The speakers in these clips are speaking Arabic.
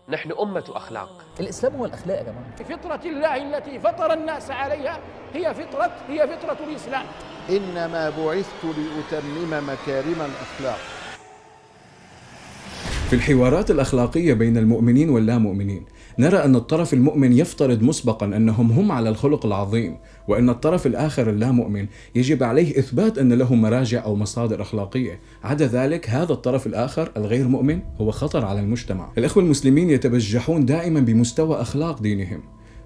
نحن أمة أخلاق. الإسلام هو الأخلاق يا جماعة. فطرة الله التي فطر الناس عليها هي فطرة الإسلام. إنما بعثت لأتمم مكارم الأخلاق. في الحوارات الأخلاقية بين المؤمنين واللامؤمنين نرى أن الطرف المؤمن يفترض مسبقا أنهم هم على الخلق العظيم، وأن الطرف الآخر اللامؤمن يجب عليه إثبات أن له مراجع أو مصادر أخلاقية. عدا ذلك هذا الطرف الآخر الغير مؤمن هو خطر على المجتمع. الإخوة المسلمين يتبجحون دائما بمستوى أخلاق دينهم،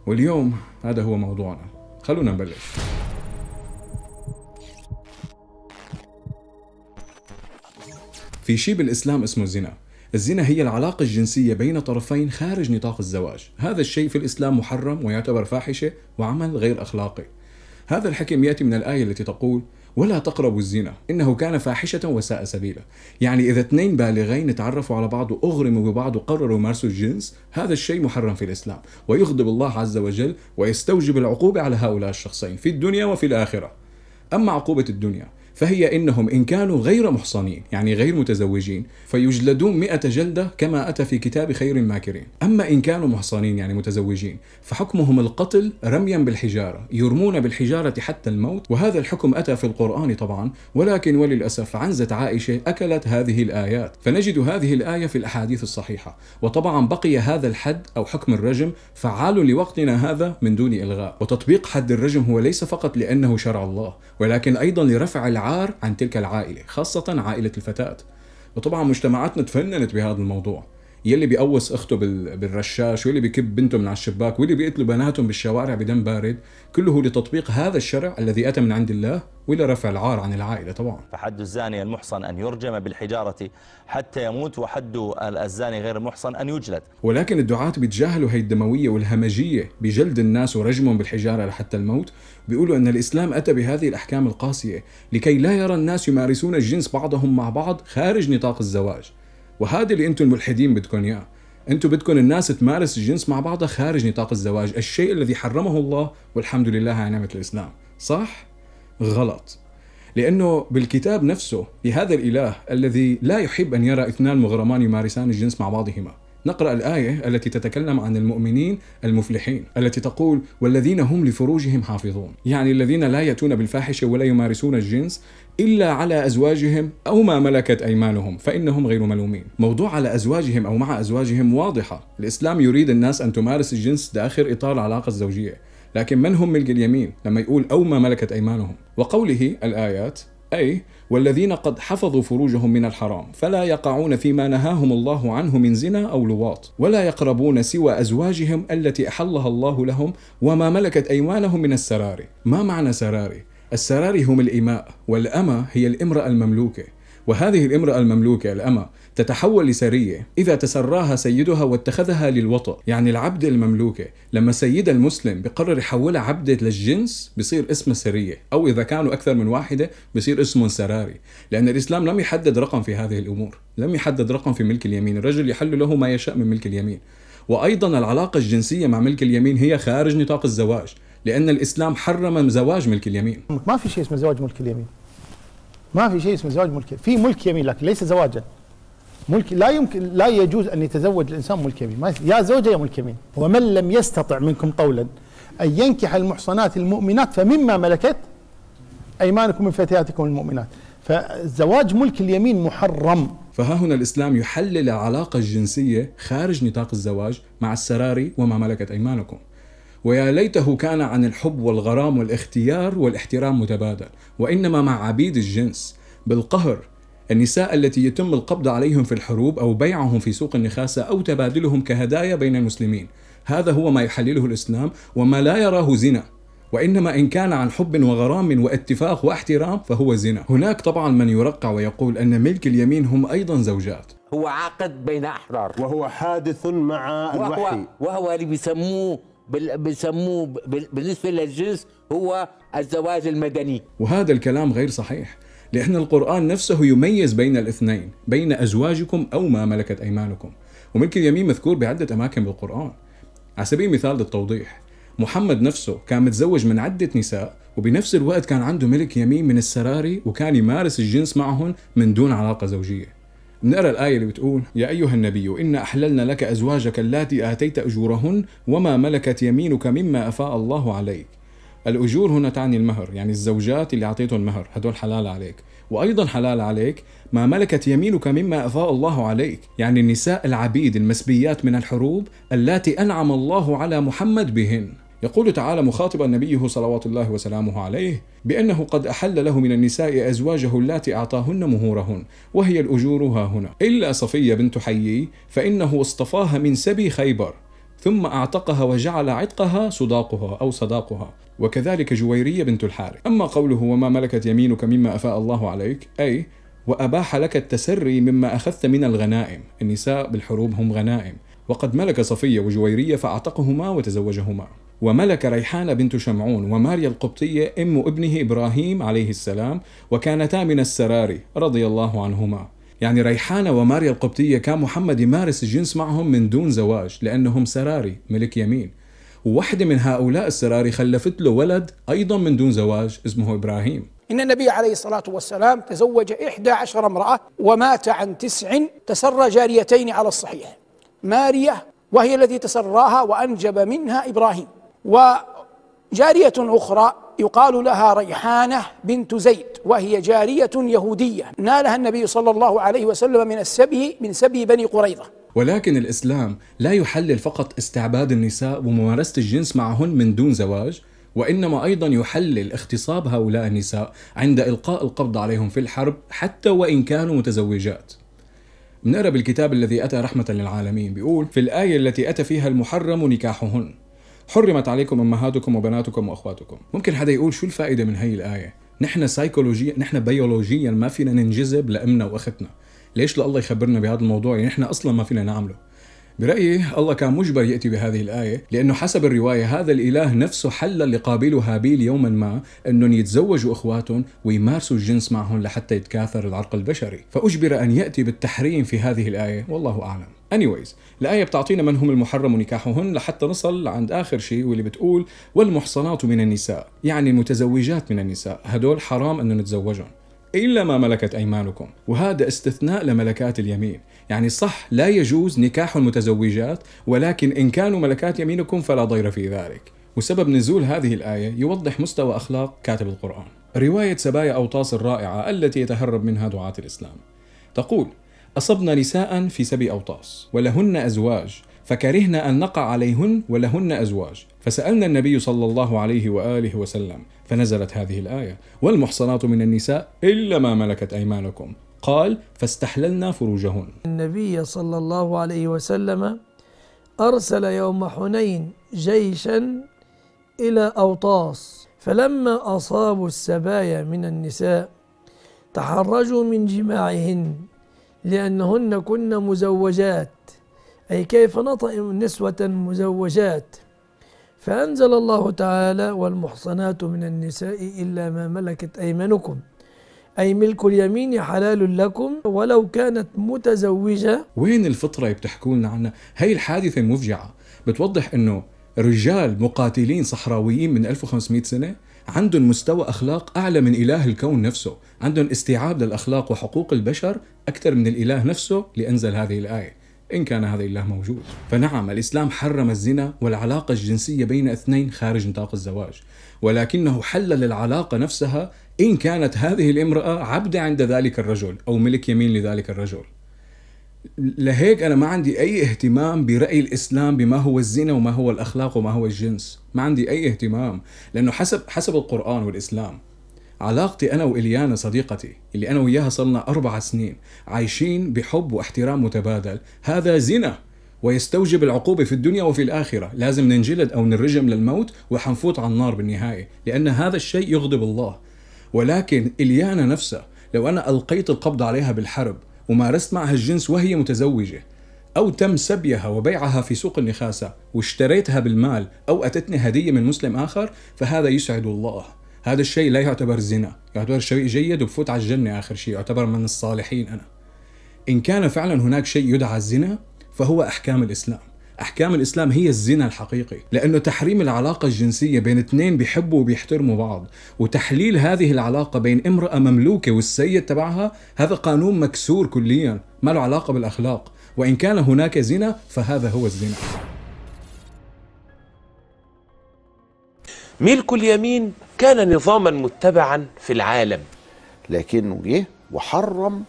واليوم هذا هو موضوعنا. خلونا نبلش. في شيء بالإسلام اسمه الزنا. الزنا هي العلاقة الجنسية بين طرفين خارج نطاق الزواج. هذا الشيء في الإسلام محرم ويعتبر فاحشة وعمل غير أخلاقي. هذا الحكم يأتي من الآية التي تقول: ولا تقربوا الزنا إنه كان فاحشة وساء سبيلا. يعني إذا اثنين بالغين تعرفوا على بعض وأغرموا ببعض وقرروا يمارسوا الجنس، هذا الشيء محرم في الإسلام ويغضب الله عز وجل ويستوجب العقوبة على هؤلاء الشخصين في الدنيا وفي الآخرة. أما عقوبة الدنيا فهي إنهم إن كانوا غير محصنين يعني غير متزوجين فيجلدون 100 جلدة كما أتى في كتاب خير الماكرين. أما إن كانوا محصنين يعني متزوجين فحكمهم القتل رميا بالحجارة، يرمون بالحجارة حتى الموت. وهذا الحكم أتى في القرآن طبعا، ولكن وللأسف عنزة عائشة أكلت هذه الآيات، فنجد هذه الآية في الأحاديث الصحيحة. وطبعا بقي هذا الحد أو حكم الرجم فعال لوقتنا هذا من دون إلغاء. وتطبيق حد الرجم هو ليس فقط لأنه شرع الله، ولكن أيضا لرفع العار عن تلك العائلة، خاصة عائلة الفتاة. وطبعا مجتمعاتنا تفننت بهذا الموضوع، يلي بيقوس اخته بالرشاش، واللي بيكب بنته من على الشباك، واللي بيقتلوا بناتهم بالشوارع بدم بارد، كله لتطبيق هذا الشرع الذي أتى من عند الله ولرفع العار عن العائلة. طبعا فحد الزاني المحصن أن يرجم بالحجارة حتى يموت، وحد الزاني غير المحصن أن يجلد. ولكن الدعاة بيتجاهلوا هي الدموية والهمجية بجلد الناس ورجمهم بالحجارة لحتى الموت. بيقولوا أن الإسلام أتى بهذه الأحكام القاسية لكي لا يرى الناس يمارسون الجنس بعضهم مع بعض خارج نطاق الزواج. وهذا اللي أنتم الملحدين بدكم إياه. أنتم بدكم الناس تمارس الجنس مع بعضها خارج نطاق الزواج، الشيء الذي حرمه الله والحمد لله على نعمة الإسلام. صح؟ غلط. لأنه بالكتاب نفسه لهذا الإله الذي لا يحب أن يرى اثنان مغرمان يمارسان الجنس مع بعضهما. نقرأ الآية التي تتكلم عن المؤمنين المفلحين التي تقول: والذين هم لفروجهم حافظون، يعني الذين لا يأتون بالفاحشة ولا يمارسون الجنس إلا على أزواجهم أو ما ملكت أيمانهم فإنهم غير ملومين. موضوع على أزواجهم أو مع أزواجهم واضحة. الإسلام يريد الناس أن تمارس الجنس داخل إطار العلاقة الزوجية، لكن من هم ملك اليمين لما يقول أو ما ملكت أيمانهم؟ وقوله الآيات أي والذين قد حفظوا فروجهم من الحرام فلا يقعون فيما نهاهم الله عنه من زنا أو لواط، ولا يقربون سوى أزواجهم التي أحلها الله لهم وما ملكت أيمانهم من السراري. ما معنى سراري؟ السراري هم الإماء، والأمة هي الامرأة المملوكة، وهذه الامرأة المملوكة الأمة تتحول لسرية إذا تسراها سيدها واتخذها للوطأ. يعني العبد المملوكة لما سيدها المسلم بقرر يحولها عبدة للجنس بصير اسمها سرية، أو إذا كانوا أكثر من واحدة بصير اسمهم سراري. لأن الإسلام لم يحدد رقم في هذه الأمور، لم يحدد رقم في ملك اليمين. الرجل يحل له ما يشاء من ملك اليمين. وأيضا العلاقة الجنسية مع ملك اليمين هي خارج نطاق الزواج، لأن الإسلام حرم زواج ملك اليمين. ما في شيء اسمه زواج ملك اليمين، ما في شيء اسمه زواج ملك، في ملك يمين لكن ليس زواجا. ملك لا يمكن، لا يجوز أن يتزوج الإنسان ملك يمين، يا زوجة يا ملك يمين. ومن لم يستطع منكم طولا أن ينكح المحصنات المؤمنات فمما ملكت أيمانكم من فتياتكم المؤمنات. فالزواج ملك اليمين محرم. فها هنا الإسلام يحلل العلاقة الجنسية خارج نطاق الزواج مع السراري وما ملكت أيمانكم. ويا ليته كان عن الحب والغرام والاختيار والاحترام متبادل، وإنما مع عبيد الجنس بالقهر، النساء التي يتم القبض عليهم في الحروب أو بيعهم في سوق النخاسة أو تبادلهم كهدايا بين المسلمين. هذا هو ما يحلله الإسلام وما لا يراه زنا. وإنما إن كان عن حب وغرام واتفاق واحترام فهو زنا. هناك طبعا من يرقع ويقول أن ملك اليمين هم أيضا زوجات. هو عقد بين أحرار، وهو حادث مع الوحي، وهو اللي بيسموه بالنسبة للجنس هو الزواج المدني. وهذا الكلام غير صحيح، لأن القرآن نفسه يميز بين الاثنين، بين أزواجكم أو ما ملكت أيمانكم. وملك اليمين مذكور بعدة أماكن بالقرآن. على سبيل المثال للتوضيح، محمد نفسه كان متزوج من عدة نساء، وبنفس الوقت كان عنده ملك يمين من السراري وكان يمارس الجنس معهن من دون علاقة زوجية. نقرأ الآية اللي بتقول: يا أيها النبي إنا أحللنا لك أزواجك اللاتي آتيت أجورهن وما ملكت يمينك مما أفاء الله عليك. الأجور هنا تعني المهر، يعني الزوجات اللي أعطيتهم مهر هدول حلال عليك، وأيضا حلال عليك ما ملكت يمينك مما أفاء الله عليك، يعني النساء العبيد المسبيات من الحروب اللاتي أنعم الله على محمد بهن. يقول تعالى مخاطبا نبيه صلوات الله وسلامه عليه بأنه قد أحل له من النساء أزواجه اللاتي أعطاهن مهورهن، وهي الأجور ها هنا، إلا صفية بنت حيي فإنه اصطفاها من سبي خيبر ثم أعتقها وجعل عتقها صداقها أو صداقها، وكذلك جويرية بنت الحارث. أما قوله وما ملكت يمينك مما أفاء الله عليك، أي وأباح لك التسري مما أخذت من الغنائم، النساء بالحروب هم غنائم، وقد ملك صفية وجويرية فأعتقهما وتزوجهما. وملك ريحانة بنت شمعون وماريا القبطية أم ابنه إبراهيم عليه السلام، وكانتا من السراري رضي الله عنهما. يعني ريحانة وماريا القبطية كان محمد يمارس الجنس معهم من دون زواج لأنهم سراري ملك يمين، وواحدة من هؤلاء السراري خلفت له ولد أيضا من دون زواج اسمه إبراهيم. إن النبي عليه الصلاة والسلام تزوج 11 امرأة ومات عن 9، تسرى جاريتين على الصحيح، ماريا وهي التي تسراها وأنجب منها إبراهيم، وجارية أخرى يقال لها ريحانة بنت زيد وهي جارية يهودية نالها النبي صلى الله عليه وسلم من سبي بني قريظة. ولكن الإسلام لا يحلل فقط استعباد النساء وممارسة الجنس معهن من دون زواج، وإنما أيضا يحلل اغتصاب هؤلاء النساء عند إلقاء القبض عليهم في الحرب حتى وإن كانوا متزوجات. بنقرأ بالكتاب الذي أتى رحمة للعالمين بيقول في الآية التي أتى فيها المحرم نكاحهن: حرمت عليكم أمهاتكم وبناتكم وأخواتكم. ممكن حدا يقول شو الفائدة من هاي الآية؟ نحن بيولوجيا ما فينا ننجذب لأمنا وأختنا، ليش الله يخبرنا بهذا الموضوع؟ يعني نحن أصلا ما فينا نعمله. برأيي الله كان مجبر يأتي بهذه الآية، لأنه حسب الرواية هذا الإله نفسه حل لقابيل وهابيل يوما ما أنهم يتزوجوا أخواتهم ويمارسوا الجنس معهم لحتى يتكاثر العرق البشري، فأجبر أن يأتي بالتحريم في هذه الآية، والله أعلم. anyways الآية بتعطينا من هم المحرم نكاحهن لحتى نصل عند آخر شيء واللي بتقول والمحصنات من النساء، يعني المتزوجات من النساء هدول حرام أن نتزوجهم إلا ما ملكت أيمانكم، وهذا استثناء لملكات اليمين. يعني صح لا يجوز نكاح المتزوجات، ولكن إن كانوا ملكات يمينكم فلا ضير في ذلك. وسبب نزول هذه الآية يوضح مستوى أخلاق كاتب القرآن. رواية سبايا أوطاس الرائعة التي يتهرب منها دعاة الإسلام تقول: أصبنا نساء في سبي أوطاس ولهن أزواج فكرهنا أن نقع عليهن ولهن أزواج، فسألنا النبي صلى الله عليه وآله وسلم فنزلت هذه الآية: والمحصنات من النساء إلا ما ملكت أيمانكم، قال: فاستحللنا فروجهن. النبي صلى الله عليه وسلم أرسل يوم حنين جيشا إلى أوطاس، فلما أصابوا السبايا من النساء تحرجوا من جماعهن لأنهن كن مزوجات، أي كيف نطئم نسوة مزوجات، فأنزل الله تعالى: والمحصنات من النساء إلا ما ملكت أيمانكم، أي ملك اليمين حلال لكم ولو كانت متزوجة. وين الفطرة بتحكوا لنا عنها؟ هي الحادثة المفجعة بتوضح أنه رجال مقاتلين صحراويين من 1500 سنة عندهم مستوى أخلاق أعلى من إله الكون نفسه، عندهم استيعاب للأخلاق وحقوق البشر أكثر من الإله نفسه لأنزل هذه الآية، إن كان هذا الإله موجود. فنعم الإسلام حرم الزنا والعلاقة الجنسية بين اثنين خارج نطاق الزواج، ولكنه حلل العلاقة نفسها إن كانت هذه الامرأة عبدة عند ذلك الرجل أو ملك يمين لذلك الرجل. لهيك أنا ما عندي أي اهتمام برأي الإسلام بما هو الزنا وما هو الأخلاق وما هو الجنس، ما عندي أي اهتمام، لأنه حسب القرآن والإسلام علاقتي أنا وإليانا صديقتي اللي أنا وياها صلنا 4 سنين عايشين بحب واحترام متبادل، هذا زنا ويستوجب العقوبة في الدنيا وفي الآخرة، لازم ننجلد أو نرجم للموت وحنفوت على النار بالنهاية، لأن هذا الشيء يغضب الله. ولكن إليانا نفسها لو أنا ألقيت القبض عليها بالحرب ومارست معها الجنس وهي متزوجة، أو تم سبيها وبيعها في سوق النخاسة واشتريتها بالمال، أو أتتني هدية من مسلم آخر، فهذا يسعد الله. هذا الشيء لا يعتبر زنا، يعتبر شيء جيد وبفوت على الجنة آخر شيء، يعتبر من الصالحين أنا. إن كان فعلا هناك شيء يدعى الزنا فهو أحكام الإسلام. أحكام الإسلام هي الزنا الحقيقي، لأنه تحريم العلاقة الجنسية بين اثنين بيحبوا وبيحترموا بعض وتحليل هذه العلاقة بين امرأة مملوكة والسيد تبعها، هذا قانون مكسور كليا، ما له علاقة بالأخلاق، وإن كان هناك زنا فهذا هو الزنا. ملك اليمين كان نظاما متبعا في العالم، لكنه جه وحرم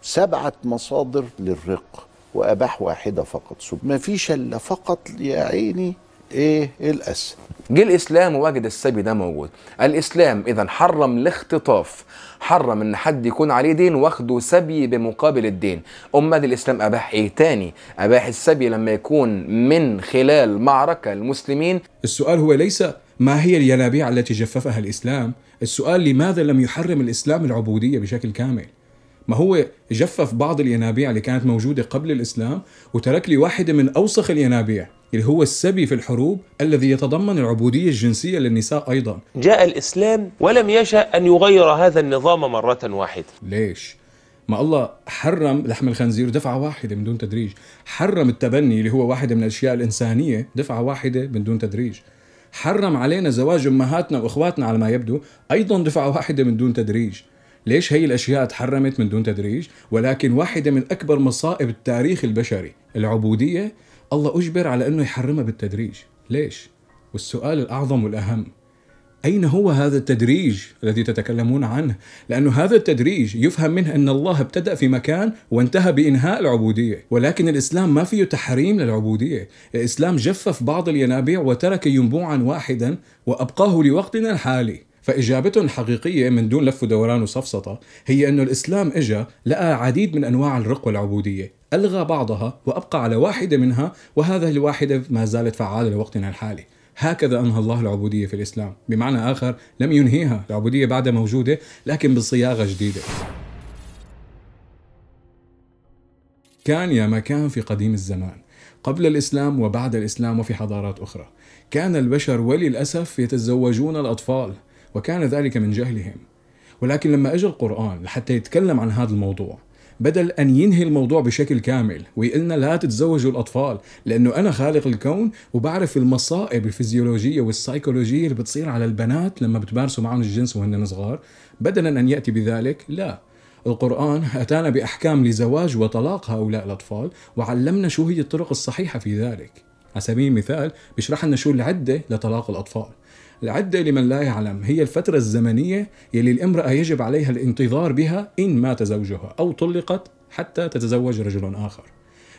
7 مصادر للرق وأباح واحدة فقط، ما فيش إلا فقط يا عيني الأسد. جه الإسلام ووجد السبي ده موجود. الإسلام إذا حرم الاختطاف، حرم إن حد يكون عليه دين واخده سبي بمقابل الدين. أمال الإسلام أباح إيه تاني؟ أباح السبي لما يكون من خلال معركة المسلمين. السؤال هو ليس ما هي الينابيع التي جففها الإسلام، السؤال لماذا لم يحرم الإسلام العبودية بشكل كامل؟ ما هو جفف بعض الينابيع اللي كانت موجودة قبل الإسلام وترك لي واحدة من أوسخ الينابيع اللي هو السبي في الحروب الذي يتضمن العبودية الجنسية للنساء أيضا. جاء الإسلام ولم يشأ أن يغير هذا النظام مرة واحدة. ليش؟ ما الله حرم لحم الخنزير دفعة واحدة من دون تدريج، حرم التبني اللي هو واحدة من الأشياء الإنسانية دفعة واحدة من دون تدريج، حرم علينا زواج أمهاتنا وإخواتنا على ما يبدو أيضا دفعة واحدة من دون تدريج. ليش هي الأشياء تحرمت من دون تدريج؟ ولكن واحدة من أكبر مصائب التاريخ البشري العبودية الله أجبر على أنه يحرمها بالتدريج. ليش؟ والسؤال الأعظم والأهم، أين هو هذا التدريج الذي تتكلمون عنه؟ لأنه هذا التدريج يفهم منه أن الله ابتدأ في مكان وانتهى بإنهاء العبودية، ولكن الإسلام ما فيه تحريم للعبودية. الإسلام جفف بعض الينابيع وترك ينبوعا واحدا وأبقاه لوقتنا الحالي. فإجابتهم الحقيقية من دون لف ودوران وسفسطة هي أنه الإسلام إجا لقى عديد من أنواع الرق والعبودية، ألغى بعضها وأبقى على واحدة منها، وهذه الواحدة ما زالت فعالة لوقتنا الحالي. هكذا أنهى الله العبودية في الإسلام، بمعنى آخر لم ينهيها، العبودية بعدها موجودة لكن بصياغة جديدة. كان يا مكان في قديم الزمان قبل الإسلام وبعد الإسلام وفي حضارات أخرى، كان البشر وللأسف يتزوجون الأطفال، وكان ذلك من جهلهم. ولكن لما أجى القرآن لحتى يتكلم عن هذا الموضوع، بدل أن ينهي الموضوع بشكل كامل ويقلنا لا تتزوجوا الأطفال لأنه أنا خالق الكون وبعرف المصائب الفيزيولوجية والسايكولوجية اللي بتصير على البنات لما بتمارسوا معهم الجنس وهن صغار، بدلا أن يأتي بذلك، لا، القرآن أتانا بأحكام لزواج وطلاق هؤلاء الأطفال وعلمنا شو هي الطرق الصحيحة في ذلك. على سبيل المثال بيشرح لنا شو العدة لطلاق الأطفال. العدة لمن لا يعلم هي الفترة الزمنية يلي الامرأة يجب عليها الانتظار بها إن مات زوجها أو طلقت حتى تتزوج رجل آخر.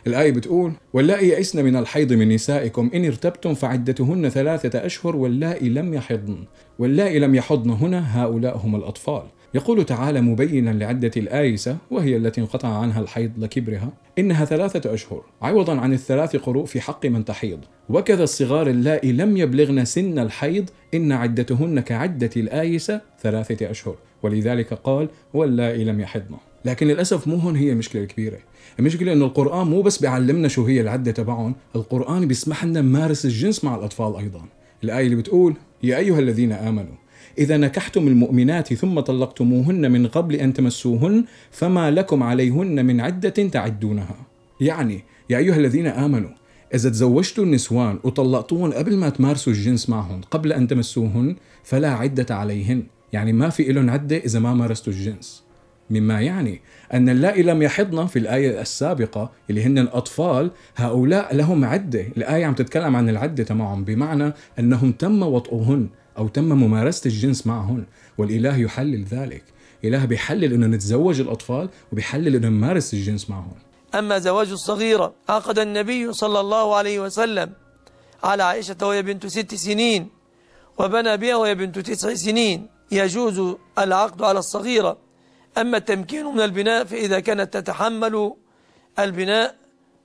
الآية بتقول: واللائي يئسن من الحيض من نسائكم إن ارتبتم فعدتهن 3 أشهر واللائي لم يحضن. واللائي لم يحضن هنا هؤلاء هم الأطفال. يقول تعالى مبينا لعدة الآيسة وهي التي انقطع عنها الحيض لكبرها إنها 3 أشهر عوضا عن ال3 قروء في حق من تحيض، وكذا الصغار اللائي لم يبلغن سن الحيض إن عدتهن كعدة الآيسة 3 أشهر، ولذلك قال واللائي لم يحضن. لكن للأسف مو هون هي المشكلة الكبيرة. المشكلة إنه القرآن مو بس بيعلمنا شو هي العدة تبعهم، القرآن بيسمح لنا نمارس الجنس مع الأطفال أيضا. الآية اللي بتقول: يا أيها الذين آمنوا إذا نكحتم المؤمنات ثم طلقتموهن من قبل أن تمسوهن فما لكم عليهن من عدة تعدونها. يعني يا أيها الذين آمنوا إذا تزوجتوا النسوان وطلقتوهن قبل ما تمارسوا الجنس معهن قبل أن تمسوهن فلا عدة عليهن، يعني ما في إلهم عدة إذا ما مارستوا الجنس، مما يعني أن اللائي لم يحضن في الآية السابقة اللي هن الأطفال هؤلاء لهم عدة. الآية عم تتكلم عن العدة معهم، بمعنى أنهم تم وطئهن أو تم ممارسة الجنس معهن، والإله يحلل ذلك. إله بيحلل أنه نتزوج الأطفال وبيحلل أنه نمارس الجنس معهن. أما زواج الصغيرة عقد النبي صلى الله عليه وسلم على عائشة وهي بنت 6 سنين وبنى بها وهي بنت 9 سنين، يجوز العقد على الصغيرة. أما التمكين من البناء فإذا كانت تتحمل البناء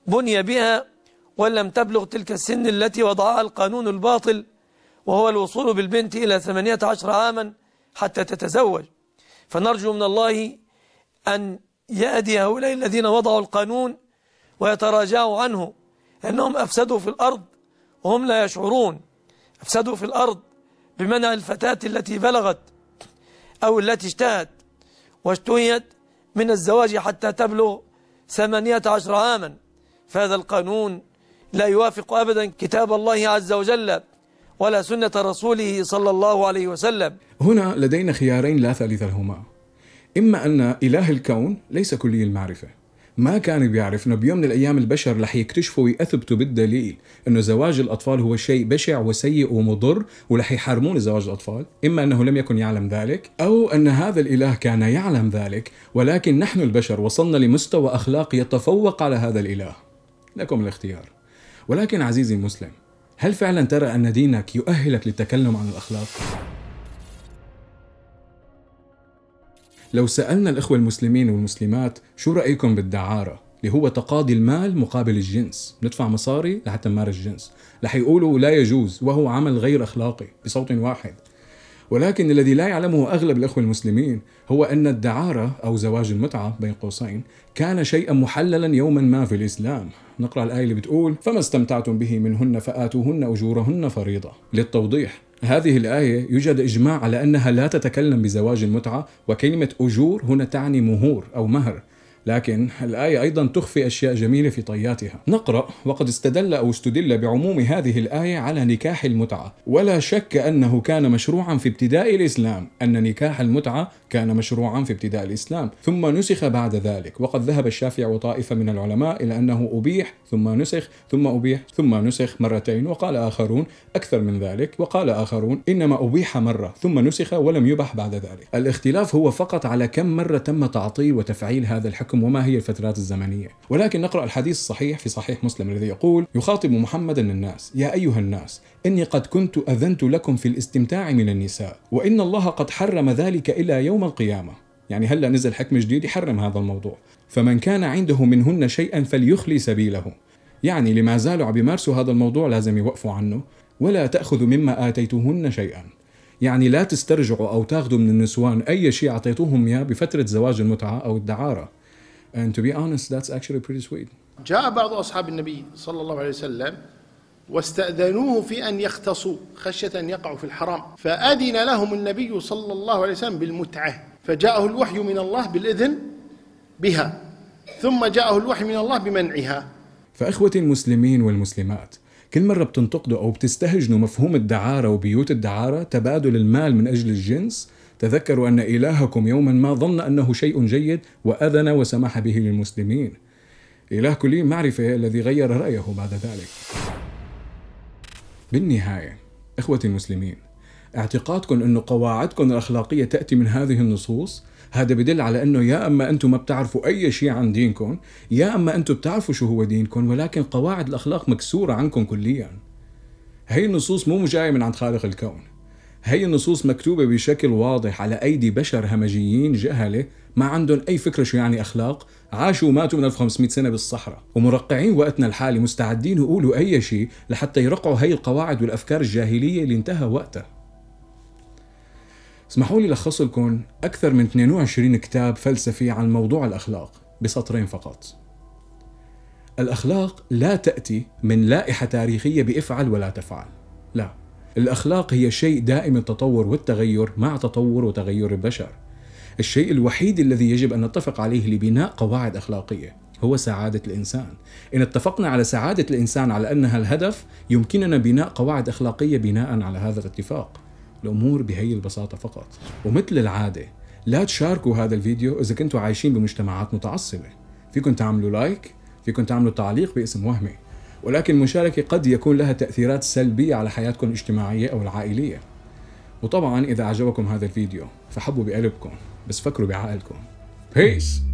بني بها ولم تبلغ تلك السن التي وضعها القانون الباطل، وهو الوصول بالبنت إلى 18 عاما حتى تتزوج. فنرجو من الله أن يأتي هؤلاء الذين وضعوا القانون ويتراجعوا عنه، لأنهم أفسدوا في الأرض وهم لا يشعرون. أفسدوا في الأرض بمنع الفتاة التي بلغت أو التي اشتهت واشتهيت من الزواج حتى تبلغ 18 عاما. فهذا القانون لا يوافق أبدا كتاب الله عز وجل ولا سنة رسوله صلى الله عليه وسلم. هنا لدينا خيارين لا ثالث لهما. إما أن إله الكون ليس كلي المعرفة، ما كان بيعرف أنه بيوم من الأيام البشر رح يكتشفوا ويثبتوا بالدليل أنه زواج الأطفال هو شيء بشع وسيء ومضر ورح يحرمون زواج الأطفال. إما أنه لم يكن يعلم ذلك، أو أن هذا الإله كان يعلم ذلك، ولكن نحن البشر وصلنا لمستوى أخلاقي يتفوق على هذا الإله. لكم الاختيار. ولكن عزيزي المسلم، هل فعلا ترى أن دينك يؤهلك للتكلم عن الأخلاق؟ لو سألنا الإخوة المسلمين والمسلمات شو رأيكم بالدعارة اللي هو تقاضي المال مقابل الجنس، ندفع مصاري لحتى نمارس الجنس، رح يقولوا لا يجوز وهو عمل غير أخلاقي بصوت واحد. ولكن الذي لا يعلمه أغلب الإخوة المسلمين هو أن الدعارة أو زواج المتعة بين قوسين كان شيئا محللا يوما ما في الإسلام. نقرأ الآية اللي بتقول: فما استمتعتم به منهن فآتوهن أجورهن فريضة. للتوضيح، هذه الآية يوجد إجماع على أنها لا تتكلم بزواج المتعة، وكلمة أجور هنا تعني مهور أو مهر، لكن الآية أيضا تخفي أشياء جميلة في طياتها. نقرأ: وقد استدل بعموم هذه الآية على نكاح المتعة، ولا شك أنه كان مشروعا في ابتداء الإسلام، أن نكاح المتعة كان مشروعا في ابتداء الإسلام ثم نسخ بعد ذلك. وقد ذهب الشافعي وطائفة من العلماء إلى أنه أبيح ثم نسخ ثم أبيح ثم نسخ مرتين، وقال آخرون أكثر من ذلك، وقال آخرون إنما أبيح مرة ثم نسخ ولم يبح بعد ذلك. الاختلاف هو فقط على كم مرة تم تعطيل وتفعيل هذا الحكم وما هي الفترات الزمنية. ولكن نقرأ الحديث الصحيح في صحيح مسلم الذي يقول: يخاطب محمدا الناس: يا أيها الناس، إني قد كنت أذنت لكم في الاستمتاع من النساء، وإن الله قد حرم ذلك إلى يوم القيامة. يعني هلأ نزل حكم جديد يحرم هذا الموضوع، فمن كان عنده منهن شيئا فليخلي سبيله. يعني لما زالوا عم بيمارسوا هذا الموضوع لازم يوقفوا عنه. ولا تأخذوا مما آتيتوهن شيئا، يعني لا تسترجعوا أو تاخذوا من النسوان أي شيء أعطيتوهم إياه بفترة زواج المتعة أو الدعارة. And to be honest, that's actually pretty sweet. جاء بعض أصحاب النبي صلى الله عليه وسلم واستأذنوه في أن يختصوا خشية أن يقعوا في الحرام، فأذن لهم النبي صلى الله عليه وسلم بالمتعة، فجاءه الوحي من الله بالإذن بها، ثم جاءه الوحي من الله بمنعها. فإخوتي المسلمين والمسلمات، كل مرة بتنتقدوا أو بتستهجنوا مفهوم الدعارة وبيوت الدعارة، تبادل المال من أجل الجنس، تذكروا أن إلهكم يوما ما ظن أنه شيء جيد وأذن وسمح به للمسلمين. إله كلي معرفة الذي غير رأيه بعد ذلك. بالنهاية إخوتي المسلمين، اعتقادكم أنه قواعدكم الأخلاقية تأتي من هذه النصوص، هذا بدل على أنه يا أما أنتم ما بتعرفوا أي شيء عن دينكم، يا أما أنتم بتعرفوا شو هو دينكم ولكن قواعد الأخلاق مكسورة عنكم كليا. هي النصوص مو جاية من عند خالق الكون، هي النصوص مكتوبة بشكل واضح على أيدي بشر همجيين جهلة ما عندهم أي فكرة شو يعني أخلاق، عاشوا وماتوا من 1500 سنة بالصحراء، ومرقعين وقتنا الحالي مستعدين يقولوا أي شيء لحتى يرقعوا هي القواعد والأفكار الجاهلية اللي انتهى وقتها. اسمحوا لي لخص لكم أكثر من 22 كتاب فلسفي عن موضوع الأخلاق بسطرين فقط. الأخلاق لا تأتي من لائحة تاريخية بافعل ولا تفعل، لا، الأخلاق هي شيء دائم التطور والتغير مع تطور وتغير البشر. الشيء الوحيد الذي يجب أن نتفق عليه لبناء قواعد أخلاقية هو سعادة الإنسان. إن اتفقنا على سعادة الإنسان على أنها الهدف، يمكننا بناء قواعد أخلاقية بناء على هذا الاتفاق. الأمور بهي البساطة فقط. ومثل العادة، لا تشاركوا هذا الفيديو إذا كنتوا عايشين بمجتمعات متعصبة. فيكم تعملوا لايك، فيكم تعملوا تعليق باسم وهمي، ولكن المشاركة قد يكون لها تأثيرات سلبية على حياتكم الاجتماعية أو العائلية. وطبعا إذا عجبكم هذا الفيديو فحبوا بقلبكم، بس فكروا بعقلكم. Peace.